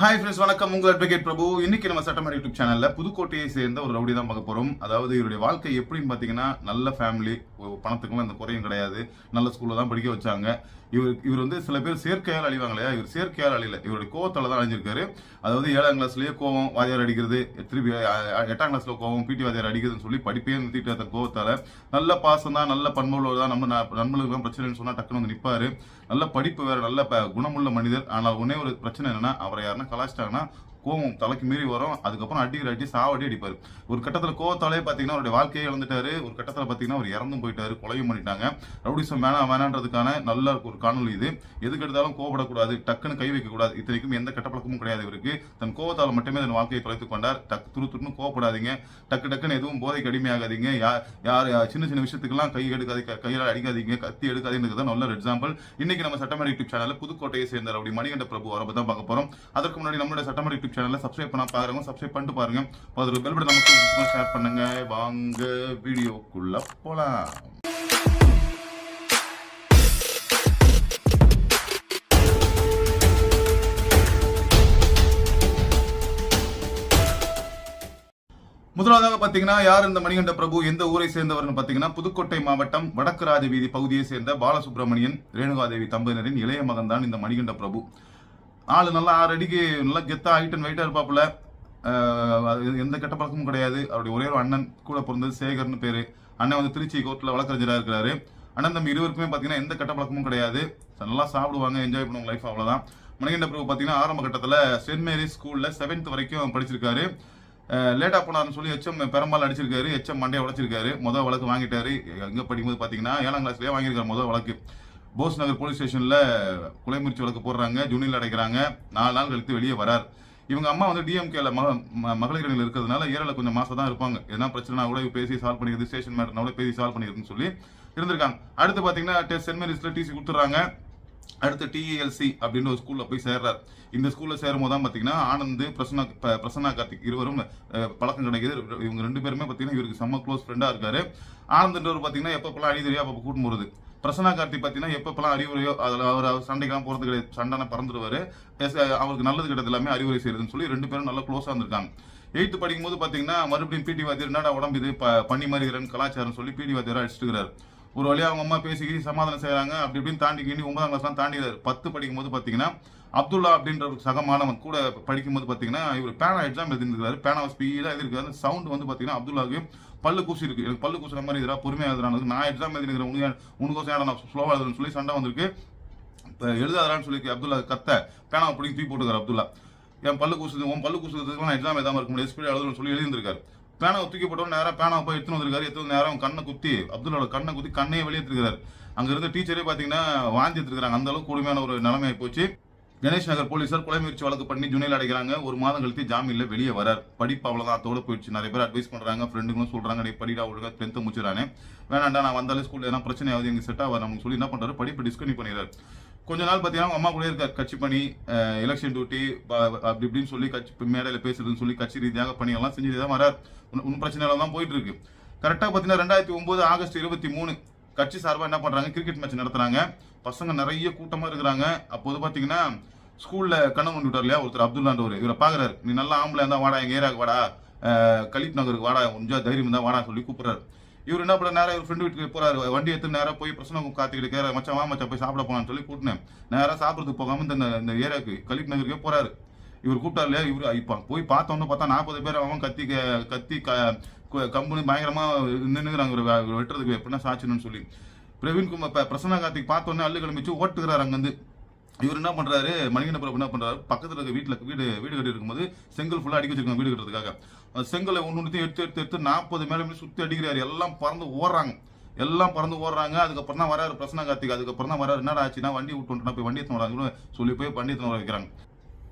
Hi friends, வணக்கம். உங்கள் advocate பிரபு. இன்னைக்கு நம்ம சட்டமன்ற யூடியூப் சேனல்ல புதுக்கோட்டையை சேர்ந்த ஒரு ரவுடி தான் பார்க்க போறோம். அதாவது இவருடைய வாழ்க்கை எப்படின்னு பாத்தீங்கன்னா, நல்ல ஃபேமிலி, பணத்துக்குலாம் எந்த குறையும் கிடையாது, நல்ல ஸ்கூல்ல தான் படிக்க வச்சாங்க. இவர் வந்து சில பேர் செயற்கையால் அழிவாங்க இல்லையா, இவர் செயற்கையால் அழியல, இவருடைய கோவத்தால தான் அழிஞ்சிருக்காரு. அதாவது 7ஆம் கிளாஸ்லயே கோவம், வாதியார் அடிக்கிறது, திருப்பி 8ஆம் கிளாஸ்ல கோவம், பிடி வாதியார் அடிக்கிறதுன்னு சொல்லி படிப்பே நிறுத்திட்டு அந்த கோவத்தால. நல்ல பாசம் தான், நல்ல பண்புள்ளவர் தான், நம்ம நண்பர்களுக்கு தான் பிரச்சனைன்னு சொன்னா டக்குன்னு வந்து நிப்பாரு. நல்ல படிப்பு வேற, நல்ல குணமுள்ள மனிதர். ஆனால் ஒன்னே ஒரு பிரச்சனை என்னன்னா, அவரை யாருன்னா கலாச்சிட்டாங்கன்னா கோவம் தலைக்கு மீறி வரும். அதுக்கப்புறம் அடி சாவடி அடிப்பாரு. ஒரு கட்டத்தில் கோவத்தாலே பாத்தீங்கன்னா அவருடைய வாழ்க்கையை இழந்துட்டாரு. ஒரு கட்டத்தில் பாத்தீங்கன்னா அவர் இறந்தும் போயிட்டாரு, கொலையும் பண்ணிட்டாங்க. ரவுடிசம் வேணான்றதுக்கான நல்ல ஒரு காணொலி இது. எதுக்கு எடுத்தாலும் கோவப்படக்கூடாது, டக்குன்னு கை வைக்க கூடாது. இத்தனைக்கும் எந்த கெட்ட பழக்கமும் கிடையாது இவருக்கு. தன் கோவத்தால் மட்டுமே தன் வாழ்க்கையை தொலைத்துக் கொண்டார். துருன்னு கோவப்படாதீங்க, டக்குன்னு எதுவும் போதைக்கு அடிமையாகாதீங்க. யார் சின்ன சின்ன விஷயத்துக்கெல்லாம் கையால் அடிக்காதீங்க, கத்தி எடுக்காதீங்கிறது நல்ல ஒரு எக்ஸாம்பிள். இன்னைக்கு நம்ம சட்டமன்ற யூடியூப் சேனல்ல புதுக்கோட்டையை சேர்ந்த ரவுடி மணிகண்ட பிரபு அவரை தான் பார்க்க போறோம். அதற்கு முன்னாடி நம்மளுடைய சட்டமன்ற யூடியூப் சேனல்ல சப்ஸ்கிரைப் பண்ண பாருங்க, சப்ஸ்கிரைப் பண்ணிட்டு பாருங்க. அதுக்கு பெல் பட்டன் நமக்கு ஷேர் பண்ணுங்க. வாங்க வீடியோக்குள்ள போலாம். முதலாவதாக பாத்தீங்கன்னா, யார் இந்த மணிகண்ட பிரபு, எந்த ஊரை சேர்ந்தவர்னு பாத்தீங்கன்னா, புதுக்கோட்டை மாவட்டம் வடக்கு ராஜவீதி பகுதியை சேர்ந்த பாலசுப்ரமணியன் ரேணுகாதேவி தம்பதியினரின் இளைய மகன் தான் இந்த மணிகண்ட பிரபு. ஆளு நல்லா 6 அடிக்கு நல்லா கெத்தா ஹைட் அண்ட் வெயிட்டா இருப்பாப்புல. எந்த கெட்ட பழக்கமும் கிடையாது. அவருடைய ஒரே ஒரு அண்ணன் கூட பிறந்தது சேகர்னு பேரு. அண்ணன் வந்து திருச்சி கோர்ட்ல வழக்கறிஞரா இருக்கிறாரு. அண்ணன் தம்பி இருவருக்குமே பாத்தீங்கன்னா எந்த கெட்ட பழக்கமும் கிடையாது. நல்லா சாப்பிடுவாங்க, என்ஜாய் பண்ணுவாங்க லைஃப், அவ்வளவுதான். மணிகண்ட பிரபு பாத்தீங்கன்னா ஆரம்ப கட்டத்துல சென்ட் மேரிஸ் ஸ்கூல்ல 7th வரைக்கும் படிச்சிருக்காரு. லேட்டா போனார்னு சொல்லி எச்எம் பெரும்பாலும் அடிச்சிருக்காரு, எச்எம் மண்டையை உடைச்சிருக்காரு. முதல் வழக்கு வாங்கிட்டாரு. எங்க படிக்கும்போது பாத்தீங்கன்னா 7ஆம் கிளாஸ்லயே வாங்கியிருக்காரு முதல் வழக்கு. போஸ் நகர் போலீஸ் ஸ்டேஷன்ல கொலை முயற்சி வழக்கு போடுறாங்க, ஜூனியில் அடைக்கிறாங்க. 4 நாள் கழித்து வெளியே வரார். இவங்க அம்மா வந்து டிஎம்கேல மகளிர் அணியில் இருக்கிறதுனால ஏரியாவில் கொஞ்சம் மாசம் தான் இருப்பாங்க. எதனா பிரச்சனை கூட பேசி சால்வ் பண்ணிக்கிறது, ஸ்டேஷன் மேட்டர்னா கூட பேசி சால்வ் பண்ணிக்கிறதுன்னு சொல்லி இருந்திருக்காங்க. அடுத்து பாத்தீங்கன்னா சென்ட் மேரிஸ்ல டிசி கொடுத்துறாங்க. அடுத்து டிஎல்சி அப்படின்னு ஒரு ஸ்கூல்ல போய் சேர்றாரு. இந்த ஸ்கூல்ல சேரும் போது தான் பாத்தீங்கன்னா ஆனந்த், பிரசன்னா கார்த்திக் இருவரும் பழக்கம் கிடைக்குது. இவங்க 2 பேருமே பாத்தீங்கன்னா இவருக்கு செம்ம க்ளோஸ் ஃப்ரெண்டா இருக்காரு. ஆனந்த்ன்றவர் பாத்தீங்கன்னா எப்பப்பெல்லாம் அடிதறியோ அப்ப கூட்டு போறது. பிரசன்னா கார்த்திக் பாத்தீங்கன்னா எப்பப்பெல்லாம் அறிவுரையோ அதுல அவர் சண்டைக்கெல்லாம் போறது கிடையாது, சண்டான பறந்துடுவாரு. அவருக்கு நல்லது கிடையாது எல்லாமே அறிவுரை செய்யறதுன்னு சொல்லி 2 பேரும் நல்லா க்ளோஸா இருந்திருக்காங்க. 8th படிக்கும் போது பாத்தீங்கன்னா மறுபடியும் பிடி வாத்தியார் என்னடா உடம்பு இது பண்ணி மாதிரி கலாச்சாரம் சொல்லி பிடி வாத்தியாரா அடிச்சுட்டு இருக்கிறாரு. ஒரு வழியா அவங்க அம்மா பேசி சமாதானம் செய்யறாங்க. அப்படி இப்படின்னு தாண்டி 9ஆம் கிளாஸ் தான் தாண்டிடுறாரு. 10 படிக்கும் போது பாத்தீங்கன்னா அப்துல்லா அப்படின்ற ஒரு சக மாணவன் கூட படிக்கும் போது பாத்தீங்கன்னா இவர் பேனா எக்ஸாம் எழுதிருக்காரு. பேனாவை ஸ்பீடா எழுதிருக்காரு. சவுண்ட் வந்து பாத்தீங்கன்னா அப்துல்லாவுக்கு பல்லு கூசி இருக்கு. எனக்கு பல்லு கூசுற மாதிரி இதா பொறுமையா எழுதுறாங்க. நான் எக்ஸாம் எழுதிருக்கிறேன், உனக்கோசம் நான் ஸ்லோவா எழுதுறேன்னு சொல்லி சண்டை வந்திருக்கு. எழுதாதான்னு சொல்லி அப்துல்லா கத்த பேனாவை பிடிச்சி தூக்கி போட்டுக்காரு. அப்துல்லா என் பல்லு கூசுது, உன் பல்லு கூசுறதுக்கு நான் எக்ஸாம் எழுதாம இருக்க முடியாது, ஸ்பீடா எழுதுன்னு சொல்லி எழுதிருக்காரு. பேனாவை தூக்கி போட்டோம், நேரம் பேனாவை போய் எடுத்துன்னு வந்திருக்காரு. எடுத்து நேரம் கண்ணை குத்தி அப்துல்லாவோட கண்ணை குத்தி கண்ணையை வெளியேற்றிருக்காரு. அங்க இருந்த டீச்சரே பாத்தீங்கன்னா வாந்தி எடுத்துருக்காங்க. அந்த அளவுக்கு கொடுமையான ஒரு நிலைமை போச்சு. கணேஷ் நகர் போலீசார் கொலை முயற்சி வழக்கு பண்ணி ஜூனியில் அடைக்கிறாங்க. 1 மாதம் கழித்து ஜாமீன்ல வெளியே வரார். படிப்பு அவ்வளவுதான், அதோட போயிடுச்சு. நிறைய பேர் அட்வைஸ் பண்றாங்க, ஃப்ரெண்டுங்களும் சொல்றாங்க, நீ படிடா ஒழுங்கா 10th முடிச்சிடானே, வேணாண்டா நான் வந்தாலே ஸ்கூல்ல எதனா பிரச்சனை ஆகுது, எங்க செட் ஆகாது நமக்கு சொல்லி என்ன பண்றாரு, படிப்பு டிஸ்கன்டினியூ பண்ணிடுறாரு. கொஞ்ச நாள் பாத்தீங்கன்னா அம்மா கூட இருக்க கட்சி பணி, எலெக்ஷன் டியூட்டி, அப்படி இப்படின்னு சொல்லி கட்சி மேடையில பேசுறதுன்னு சொல்லி கட்சி ரீதியாக பணியெல்லாம் செஞ்சுட்டு தான் வரார். ஒன்னும் பிரச்சனை தான் போயிட்டு இருக்கு. கரெக்டா பாத்தீங்கன்னா 2009 ஆகஸ்ட் 23 கட்சி சார்பா என்ன பண்றாங்க, கிரிக்கெட் மேட்ச் நடத்துறாங்க. பசங்க நிறைய கூட்டமா இருக்கிறாங்க. அப்போது பாத்தீங்கன்னா ஸ்கூல்ல கண்ணம் கொண்டு விட்டார் இல்லையா ஒருத்தர், அப்துல்லான்றவர். இவரை பாக்குறாரு. நீ நல்லா ஆம்பளை இருந்தா வாடா, எங்க ஏரியாவுக்கு வாடா, கலீப் நகருக்கு வாடா, கொஞ்சம் தைரியம் இருந்தா வாடா சொல்லி கூப்பிடுறாரு. இவர் என்ன பண்ண நேரம் இவர் ஃப்ரெண்டு வீட்டுக்கு போறாரு. வண்டி எடுத்து நேரம் போய் பிரச்சனை காத்துக்கிட்டு மச்சான் வா மச்சான் போய் சாப்பிட போனான்னு சொல்லி கூட்டினேன். நேரம் சாப்பிடறதுக்கு போகாம இந்த ஏரியாவுக்கு கலீப் நகருக்கே போறாரு. இவர் கூப்பிட்டாரு இல்லையா, இவரு இப்ப போய் பார்த்தோன்னு பார்த்தா 40 பேர் அவன் கத்தி கம்பெனி பயங்கரமா நின்னுங்கிறாங்க வெட்டுறதுக்கு எப்படின்னா சாட்சின்னு சொல்லி. பிரவீன்குமார் பிரசன்னா கார்த்திக் பார்த்தோன்னே அள்ளு கிளம்பிச்சு ஓட்டுக்கிறாரு. அங்கிருந்து இவர் என்ன பண்றாரு, மணிகண்ட பிரபு என்ன பண்றாரு, பக்கத்துல இருக்க வீடு கட்டி இருக்கும்போது செங்கல் ஃபுல்லா அடிக்க வச்சிருக்காங்க வீடு கட்டுறதுக்காக. செங்கலை ஒன்னு எடுத்து 40 மேல சுத்தி அடிக்கிறாரு. எல்லாம் பறந்து ஓடுறாங்க. அதுக்கப்புறம் தான் வராரு பிரசன்னா கார்த்திக். அதுக்கப்புறம் தான் வராரு. என்னடா ஆச்சுன்னா வண்டி விட்டு போய் வண்டி எடுத்து வராங்க சொல்லி போய் வண்டி எடுத்து வர வைக்கிறாங்க.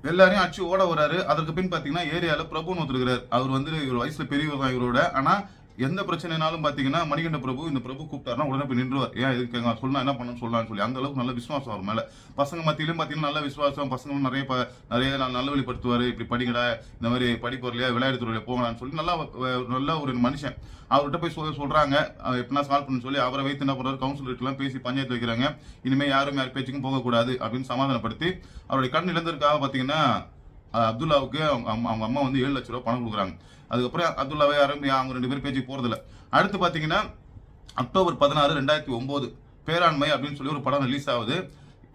எல்லாரையும் அச்சு ஓட வராரு. அதற்கு பின் பாத்தீங்கன்னா ஏரியால பிரபுன்னு ஒருத்தருக்கிறார். அவர் வந்து இவர் வயசுல பெரியவர் தான் இவரோட. ஆனா எந்த பிரச்சனைனாலும் பாத்தீங்கன்னா மணிகண்ட பிரபு இந்த பிரபு கூப்பிட்டாருன்னா உடனே போய் நின்றுவார். ஏன் இதுக்கு சொன்னா என்ன பண்ணணும்னு சொல்லலாம்னு சொல்லி அந்த அளவுக்கு நல்ல விசுவாசம் அவர் மேல. பசங்க மத்தியிலும் பாத்தீங்கன்னா நல்ல விசுவாசம். பசங்களும் நிறைய நல்ல வழிபடுத்துவாரு. இப்படி படிக்கடா, இந்த மாதிரி படிப்பு வரலையா, விளையாட்டு துறையில போகலான்னு சொல்லி நல்ல ஒரு மனுஷன். அவர்கிட்ட போய் சொல்றாங்க எப்படின்னா சால்வ் பண்ணு சொல்லி அவரை வைத்து என்ன பண்றாரு, கவுன்சிலர்கிட்ட எல்லாம் பேசி பஞ்சாயத்து வைக்கிறாங்க. இனிமே யாரும் யார் பேச்சுக்கும் போகக்கூடாது அப்படின்னு சமாதானப்படுத்தி அவருடைய கண் இழந்ததுக்காக பாத்தீங்கன்னா அப்துல்லாவுக்கு அவங்க அம்மா வந்து 7 லட்ச ரூபா பணம் கொடுக்குறாங்க. அதுக்கப்புறம் அப்துல்லாவே யாரும் அவங்க 2 பேரும் பேச்சு போறதில்ல. அடுத்து பாத்தீங்கன்னா அக்டோபர் 16, 2009 பேராண்மை அப்படின்னு சொல்லி ஒரு படம் ரிலீஸ் ஆகுது.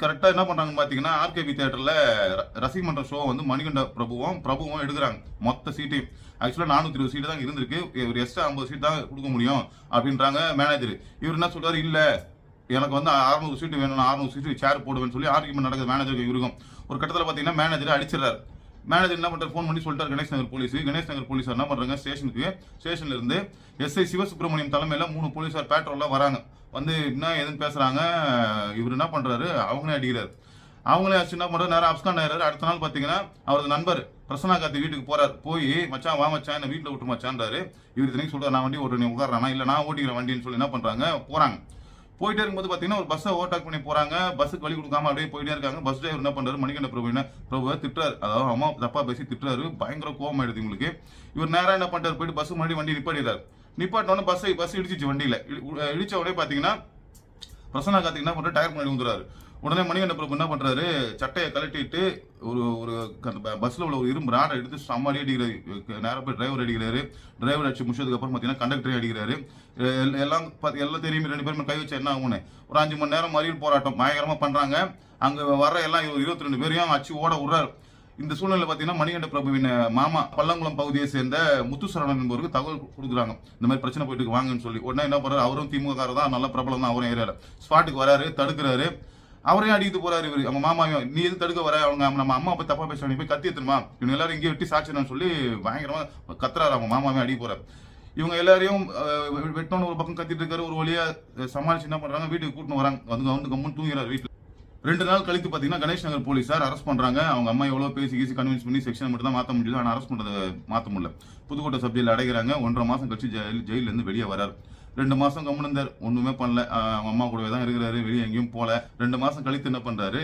கரெக்டா என்ன பண்றாங்கன்னு பாத்தீங்கன்னா ஆர்கேபி தியேட்டர்ல ரசிகமன்ற ஷோ வந்து மணிகண்ட பிரபுவும் எடுக்கிறாங்க. மொத்த சீட்டையும் ஆக்சுவலா 420 சீட்டு தான் இருந்திருக்கு. ஒரு எக்ஸ்ட்ரா 50 சீட் தான் கொடுக்க முடியும் அப்படின்றாங்க மேனேஜர். இவர் என்ன சொல்றாரு, இல்ல எனக்கு வந்து 600 சீட்டு வேணும், 600 சீட்டு சேர் போடுவேன்னு சொல்லி ஆர்குமெண்ட் நடக்குது மேனேஜருக்கு இவருக்கும். ஒரு கட்டத்தில் பாத்தீங்கன்னா மேனேஜர் அடிச்சிடறாரு. மேனேஜர் என்ன பண்றாரு, ஃபோன் பண்ணி சொல்லிட்டாரு கணேஷ் நகர் போலீஸ் என்ன பண்றாங்க, ஸ்டேஷன்ல இருந்து எஸ்ஐ சிவசுப்ரமணியம் தலைமையில 3 போலீசார் பேட்ரோல்ல வராங்க. வந்து என்ன எதுன்னு பேசுறாங்க. இவர் என்ன பண்றாரு, அவங்களே அடிக்கிறாரு. அவங்களே அடிச்சு என்ன பண்றாரு, நேரம் அப்ஸ்காண்ட் ஆயிடுறாரு. அடுத்த நாள் பாத்தீங்கன்னா அவரது நண்பர் பிரசன்னா கார்த்தி வீட்டுக்கு போறாரு. போய் மச்சான் வா மச்சான் என்ன வீட்டுல விட்டு மச்சான்றாரு. இவர் இத்தனைக்கு சொல்றாரு, நான் வண்டி ஓட்டுறேன், நீ உட்காரானா, இல்ல நான் ஓட்டிக்கிறேன் வண்டின்னு சொல்லி என்ன பண்றாங்க, போறாங்க. போயிட்டே இருக்கும்போது பாத்தீங்கன்னா ஒரு பஸ்ஸை ஓவர்டேக் பண்ணி போறாங்க. பஸ்ஸுக்கு வழி கொடுக்காம அப்படியே போயிட்டே இருக்காங்க. பஸ் டிரைவர் என்ன பண்றாரு, மணிகண்ட பிரபுவை திட்டுறாரு. அதாவது அம்மா தப்பா பேசி திட்டுறாரு. பயங்கர கோவம் ஆயிடுது இவங்களுக்கு. இவர் நேரம் என்ன பண்றாரு, போயிட்டு பஸ் முன்னாடி வண்டி நிப்பாட்டிடுறாரு. நிப்பாட்டினோட பஸ் இடிச்சிச்சு. வண்டியில இடிச்ச உடனே பாத்தீங்கன்னா பிரசன்னா கார்த்திக் என்ன பண்றாரு, டயர் முன்னாடி வந்துறாரு. உடனே மணிகண்ட பிரபு என்ன பண்றாரு, சட்டையை கழட்டிட்டு ஒரு பஸ்ல உள்ள ஒரு இரும்பு ராடை எடுத்து சம்மாடி அடிக்கிறாரு. நேரம் போய் டிரைவர் அடிக்கிறாரு. டிரைவர் அடிச்சு முடிச்சதுக்கு அப்புறம் பாத்தீங்கன்னா கண்டக்டரே அடிக்கிறாரு. எல்லாம் தெரியும் 2 பேருமே கை வச்சா என்ன ஆகும்னு. ஒரு 5 மணி நேரம் மறியல் போராட்டம் பயங்கரமா பண்றாங்க. அங்க வர்ற எல்லாம் 22 பேரையும் அச்சு ஓட விடுறாரு. இந்த சூழ்நிலை பாத்தீங்கன்னா மணிகண்ட பிரபுவின் மாமா பல்லங்குளம் பகுதியை சேர்ந்த முத்துசரணன் என்பவருக்கு தகவல் கொடுக்குறாங்க, இந்த மாதிரி பிரச்சனை போயிட்டு வாங்கன்னு சொல்லி. உடனே என்ன பண்றாரு, அவரும் திமுக தான், நல்ல பிரபலம் தான் அவரும் ஏரியால. ஸ்பாட்டுக்கு வராரு, தடுக்கிறாரு. அவரையும் அடிக்கிட்டு போறாரு இவரு. அவங்க மாமாவையும், நீ எது தடுக்க வர, அவங்க நம்ம அம்மா போய் தப்பா பேசுறாங்க, போய் கத்தி எடுத்துமா, இவங்க எல்லாரும் இங்கே வெட்டி சாட்சின்னு சொல்லி பயங்கரமா கத்துறாரு. அவங்க மாமாவையும் அடி போறாரு. இவங்க எல்லாரையும் வெட்டணும்னு ஒரு பக்கம் கத்திட்டு இருக்காரு. ஒரு வழியா சமாளிச்சு என்ன பண்றாங்க, வீட்டுக்கு கூட்டின்னு வராங்க. வந்து கம்முன்னு தூங்கிறாரு வீட்டுல. 2 நாள் கழித்து பாத்தீங்கன்னா கணேஷ் நகர் போலீசார் அரெஸ்ட் பண்றாங்க. அவங்க அம்மா எவ்வளவு பேசி கன்வின்ஸ் பண்ணி செக்ஷன் மட்டும் தான் மாத்த முடியுது, ஆனா அரெஸ்ட் பண்றதை மாத்த முடியல. புதுக்கோட்டை சப்ஜெக்ட்ல அடைகிறாங்க. 1.5 மாசம் கழிச்சு ஜெயில இருந்து வெளியே வராரு. 2 மாசம் கம்முன்னு ஒண்ணுமே பண்ணல. அவங்க அம்மா கூடவே தான் இருக்கிறாரு, வெளியே எங்கேயும் போல. 2 மாசம் கழித்து என்ன பண்றாரு,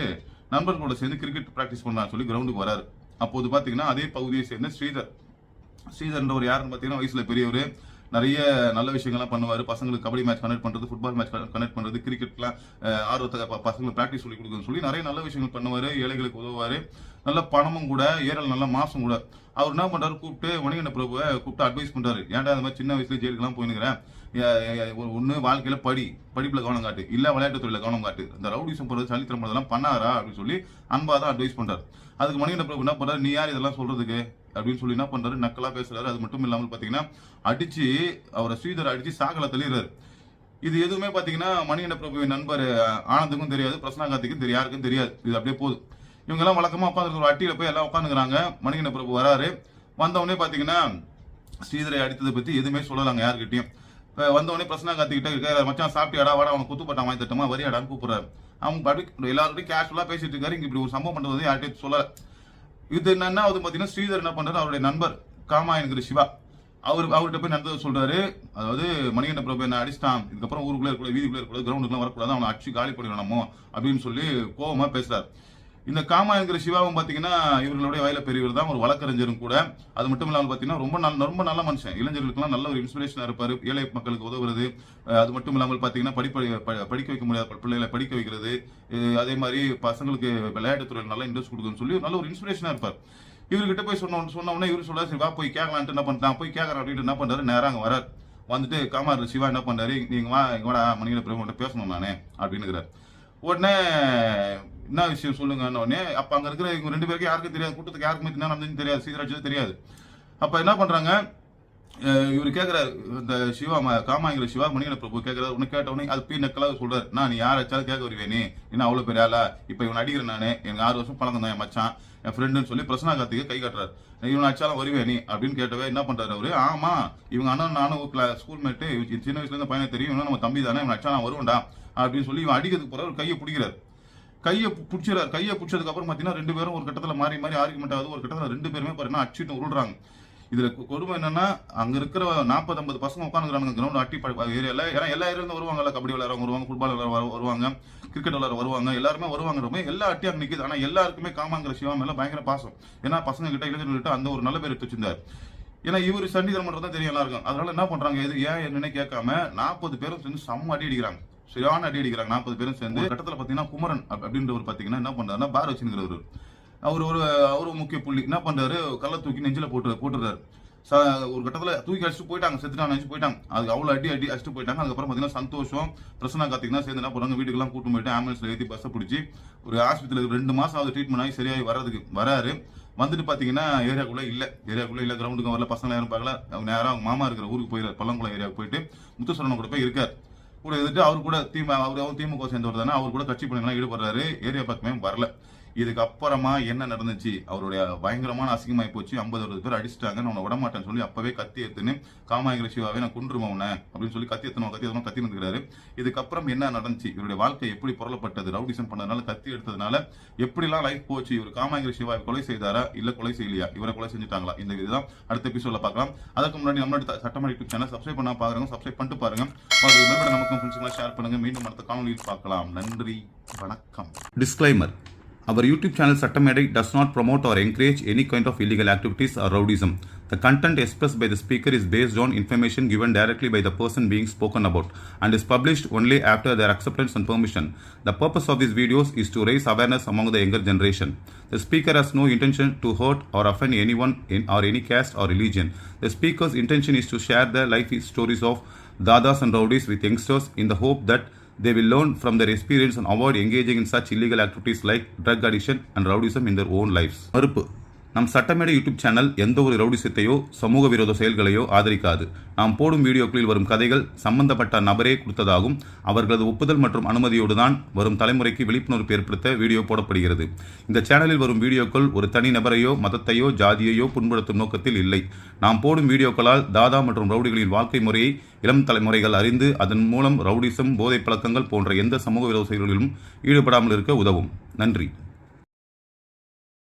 நண்பர்களோட சேர்ந்து கிரிக்கெட் பிராக்டிஸ் பண்ணலாம்னு சொல்லி கிரவுண்டுக்கு வராரு. அப்போது பாத்தீங்கன்னா அதே பகுதியை சேர்ந்த ஸ்ரீதர் ஒரு யாருன்னு பாத்தீங்கன்னா வயசுல பெரியவர். நிறைய நல்ல விஷயங்கள்லாம் பண்ணுவாரு. பசங்களுக்கு கபடி மேட்ச் கனெக்ட் பண்றது, ஃபுட்பால் மேட்ச் கனெக்ட் பண்றது, கிரிக்கெட்லாம் ஆர்வத்தை பசங்களுக்கு பிராக்டிஸ் சொல்லி கொடுக்குன்னு சொல்லி நிறைய நல்ல விஷயங்கள் பண்ணுவாரு. ஏழைகளுக்கு உதவுவாரு. நல்ல பணமும் கூட, ஏறல் நல்ல மாசம் கூட. அவர் என்ன பண்றாரு, கூப்பிட்டு மணிகண்ட பிரபுவை கூப்பிட்டு அட்வைஸ் பண்றாரு. ஏன்டா அந்த மாதிரி சின்ன வயசுல ஜெயிலுக்குலாம் போயினுக்கிறேன், ஒண்ணு வாழ்க்கையில படிப்புல கவனம் காட்டு, இல்ல விளையாட்டு துறையில கவனம் காட்டு, இந்த ரவுடிசம் போறது சளித்திரம் போறதெல்லாம் பண்ணாரா அப்படின்னு சொல்லி அன்பா தான் அட்வைஸ் பண்றாரு. அதுக்கு மணிகண்ட பிரபு என்ன பண்றாரு, நீ யார் இதெல்லாம் சொல்றதுக்கு அப்படின்னு சொல்லி என்ன பண்றாரு, நக்கலா பேசுறாரு. அது மட்டும் இல்லாமல் பாத்தீங்கன்னா அடிச்சு அவரை ஸ்ரீதர் அடிச்சு சாகல தள்ளிடுறாரு. இது எதுவுமே பாத்தீங்கன்னா மணிகண்ட பிரபுவின் நண்பர் ஆனந்துக்கும் தெரியாது, பிரசன்னா கார்த்திக்கும் யாருக்கும் தெரியாது. இது அப்படியே போகுது. இவங்க எல்லாம் வழக்கமா உட்காந்து ஒரு அட்டியில போய் எல்லாம் உட்காந்துக்கிறாங்க. மணிகண்ட பிரபு வராரு. வந்தவொடனே பாத்தீங்கன்னா ஸ்ரீதரை அடித்ததை பத்தி எதுவுமே சொல்லலாங்க யாருக்கிட்டையும். வந்தவொடனே பிரசன்னா கார்த்திகிட்ட மச்சான் சாப்பிட்டியாடா, வாடா அவனை குத்துப்பட்டான் வாங்கி தட்டமா வரியாடான்னு கூப்பிடுறாரு. அவங்க எல்லாருடையும் கேஷுவலா பேசிட்டு இருக்காரு. இங்க இப்படி ஒரு சம்பவம் பண்றது யார்கிட்டையும் சொல்லல. இது என்ன ஆகுது பாத்தீங்கன்னா, ஸ்ரீதர் என்ன பண்றாரு, அவருடைய நண்பர் காமாயன்கிற சிவா அவர்கிட்ட போய் நடந்ததை சொல்றாரு. அதாவது மணிகண்ட பிரபு என்ன அடிச்சிட்டான், இதுக்கப்புறம் ஊருக்குள்ள இருக்கக்கூடாது, வீதிக்குள்ள இருக்கக்கூடாது, கிரவுண்டுக்குலாம் வரக்கூடாது, அவனை அடிச்சு காலி பண்ணிடணுமோ அப்படின்னு சொல்லி கோபமா பேசுறாரு. இந்த காமாயன்கிற சிவாவும் பாத்தீங்கன்னா இவர்களுடைய வயல பெரியவர் தான், ஒரு வழக்கறிஞரும் கூட. அது மட்டும் இல்லாமல் பாத்தீங்கன்னா ரொம்ப நல்ல மனுஷன். இளைஞர்களுக்கெல்லாம் நல்ல ஒரு இன்ஸ்பிரேஷனா இருப்பாரு. ஏழை மக்களுக்கு உதவுறது. அது மட்டும் இல்லாமல் பாத்தீங்கன்னா படிக்க வைக்க முடியாத பிள்ளைகளை படிக்க வைக்கிறது, அதே மாதிரி பசங்களுக்கு விளையாட்டு துறையில் நல்ல இன்ட்ரெஸ்ட் கொடுக்குன்னு சொல்லி நல்ல ஒரு இன்ஸ்பிரேஷனா இருப்பார். இவர்கிட்ட போய் சொன்ன உடனே இவரு சொல்றாரு, சரி வா போய் கேட்கலான்ட்டு என்ன பண்றான், போய் கேட்கறேன் அப்படின்ட்டு என்ன பண்றாரு, நேரம் அங்க வராரு. வந்துட்டு காமார் சிவா என்ன பண்றாரு, நீங்க வாடா மணிகண்ட பிரபு பேசணும் நானே அப்படின்னு. உடனே என்ன விஷயம் சொல்லுங்க. உடனே அப்ப அங்க இருக்கிற இவங்க 2 பேருக்கும் யாருக்கும் தெரியாது, கூட்டத்துக்கு யாருக்குமே தெரியாது, சீதராட்சி தெரியாது. அப்ப என்ன பண்றாங்க, இவரு கேட்கிறாரு, இந்த சிவா காமாங்கிற சிவா மணிகண்ட பிரபு கேட்கிறாரு. உன்னை கேட்ட உடனே அது பீ நக்கலாக சொல்றாரு, நீ யாராச்சாலும் கேட்க வருவே, நீ என்ன அவ்வளவு பெரிய ஆளா, இப்ப இவன் அடிக்கிறேன் நானு, எனக்கு 6 வருஷம் பழக்கம் தான், என் மச்சான் என் ஃப்ரெண்டுன்னு சொல்லி பிரசன்னா கார்த்திகை கை காட்டுறாரு. இவன் அடிச்சாலும் வருவே நீ அப்படின்னு கேட்டவே என்ன பண்றாரு அவரு, ஆமா இவங்க அண்ணன் நானும் ஸ்கூல் மேட்டு, சின்ன வயசுல இருந்து பையனை தெரியும், இவன் நம்ம தம்பி தானே, இவன் அடிச்சா நான் வருவேன்டா அப்படின்னு சொல்லி இவன் அடிக்கிறதுக்கு போற கையை பிடிக்கிறாரு. கையை பிடிச்சதுக்கு அப்புறம் பாத்தீங்கன்னா 2 பேரும் ஒரு கட்டத்துல மாறி ஆர்குமெண்ட் ஆகுது. ஒரு கட்டத்துல 2 பேருமே பாத்தீங்கன்னா அடிச்சுட்டு உருள்றாங்க. இதுல கொடுமை என்னன்னா, அங்க இருக்கிற 40-50 பசங்க உட்காந்துக்கிறாங்க கிரவுண்ட் அட்டி ஏரியால. ஏன்னா எல்லா ஏரியாலும் வருவாங்கல்ல, கபடி விளையாடுறவங்க வருவாங்க, ஃபுட்பால் வருவாங்க, கிரிக்கெட் விளையாட வருவாங்க, எல்லாருமே வருவாங்க. எல்லா அட்டி அங்க நிக்குது. ஆனா எல்லாருக்குமே காமாங்கிற சிவா மேல பயங்கர பாசம். ஏன்னா பசங்க கிட்ட இளைஞர்கள்கிட்ட அந்த ஒரு நல்ல பேர் எடுத்து வச்சிருந்தாரு. ஏன்னா இவரு சண்டிதரம் பண்றதா தெரியும் எல்லாருக்கும். அதனால என்ன பண்றாங்க, இது ஏன் என்னன்னு கேட்காம 40 பேரும் சேர்ந்து செம்ம அடி அடிக்கிறாங்க, சரியான அடி அடிக்கிறாங்க. 40 பேரும் சேர்ந்து கட்டத்துல பாத்தீங்கன்னா குமரன் அப்படின்றவர் பாத்தீங்கன்னா என்ன பண்றாருன்னா பார் வச்சுருக்கிறவர். அவரு முக்கிய புள்ளி என்ன பண்றாரு, கல்லை தூக்கி நெஞ்சில போட்டுறாரு. ஒரு கட்டத்துல தூக்கி அடிச்சுட்டு போயிட்டாங்க, செத்துட்டாங்க நினைச்சு போயிட்டாங்க. அதுக்கு அவ்வளவு அடி அடிச்சுட்டு போயிட்டாங்க. அதுக்கப்புறம் பாத்தீங்கன்னா சந்தோஷம், பிரசன்னா கார்த்திக்னா சேர்ந்து என்ன போறாங்க, வீட்டுக்கெல்லாம் கூட்டு போயிட்டு ஆம்புலன்ஸ்ல ஏற்றி பஸ்ஸை பிடிச்சி ஒரு ஆஸ்பத்திரியில் 2 மாசம் ஆகுது ட்ரீட்மெண்ட் ஆகி சரியாகி வராரு. வந்துட்டு பாத்தீங்கன்னா ஏரியாக்குள்ள இல்ல, கிரவுண்டுக்கு வரல, பசங்களை யாரும் பார்க்கல. அவங்க நேரம் அவங்க மாமா இருக்கிற ஊருக்கு போயிரு, பள்ளங்குளம் ஏரியாவுக்கு போயிட்டு முத்துசரணம் கூட போய் இருக்காரு. கூட இருந்துட்டு அவர் கூட திமுக சேர்ந்தவர் தானே, அவர் கூட கட்சி பணிகள்லாம் ஈடுபடுறாரு. ஏரியா பக்கமே வரல. இதுக்கு அப்புறமா என்ன நடந்துச்சு, அவருடைய பயங்கரமான அசிங்கமாயி போச்சு. 50-60 பேர் அடிச்சுட்டாங்க. நான் விடமாட்டேன்னு சொல்லி அப்பவே கத்தி எடுத்துன்னு காமாங்கிற சிவாவே நான் கொன்றுவேன் உன்னை அப்படின்னு சொல்லி கத்தி நிற்கிறாரு. இதுக்கப்புறம் என்ன நடந்துச்சு, இவருடைய வாழ்க்கை எப்படி புரளப்பட்டது, ரவுடிசம் பண்ணதுனால, கத்தி எடுத்ததுனால எப்படிலாம் லைஃப் போச்சு, இவர் காமாங்கிற சிவாவை கொலை செய்தாரா இல்ல கொலை செய்யலையா, இவரை கொலை செஞ்சுட்டாங்களா, இந்த இதுதான் அடுத்த எபிசோட்ல பார்க்கலாம். அதுக்கு முன்னாடி நம்மளோட சட்டமன்ற யூடியூப் சேனல் சப்ஸ்கிரைப் பண்ணா பாருங்க, சப்ஸ்கிரைப் பண்ணிட்டு பாருங்க. நமக்கும் ஃப்ரெண்ட்ஸ்களை ஷேர் பண்ணுங்க. மீண்டும் அடுத்த காணொலியில் பார்க்கலாம். நன்றி, வணக்கம். Disclaimer: Our YouTube channel Sattamedai does not promote or encourage any kind of illegal activities or rowdyism. The content expressed by the speaker is based on information given directly by the person being spoken about and is published only after their acceptance and permission. The purpose of these videos is to raise awareness among the younger generation. The speaker has no intention to hurt or offend anyone or any caste or religion. The speaker's intention is to share the life stories of dadas and rowdies with youngsters in the hope that they will learn from their experience and avoid engaging in such illegal activities like drug addiction and rowdyism in their own lives. மறுப்பு: நம் சட்டமேடை YouTube channel எந்த ஒரு ரவுடிசத்தையோ சமூக விரோத செயல்களையோ ஆதரிக்காது. நாம் போடும் வீடியோக்களில் வரும் கதைகள் சம்பந்தப்பட்ட நபரே கொடுத்ததாகும். அவர்களது ஒப்புதல் மற்றும் அனுமதியோடு தான் வரும் தலைமுறைக்கு விழிப்புணர்வு ஏற்படுத்த வீடியோ போடப்படுகிறது. இந்த சேனலில் வரும் வீடியோக்கள் ஒரு தனி நபரையோ மதத்தையோ ஜாதியையோ புண்படுத்தும் நோக்கத்தில் இல்லை. நாம் போடும் வீடியோக்களால் தாதா மற்றும் ரவுடிகளின் வாழ்க்கை முறையை இளம் தலைமுறைகள் அறிந்து அதன் மூலம் ரவுடிசம், போதை பழக்கங்கள் போன்ற எந்த சமூக விரோத செயல்களிலும் ஈடுபடாமல் இருக்க உதவும். நன்றி.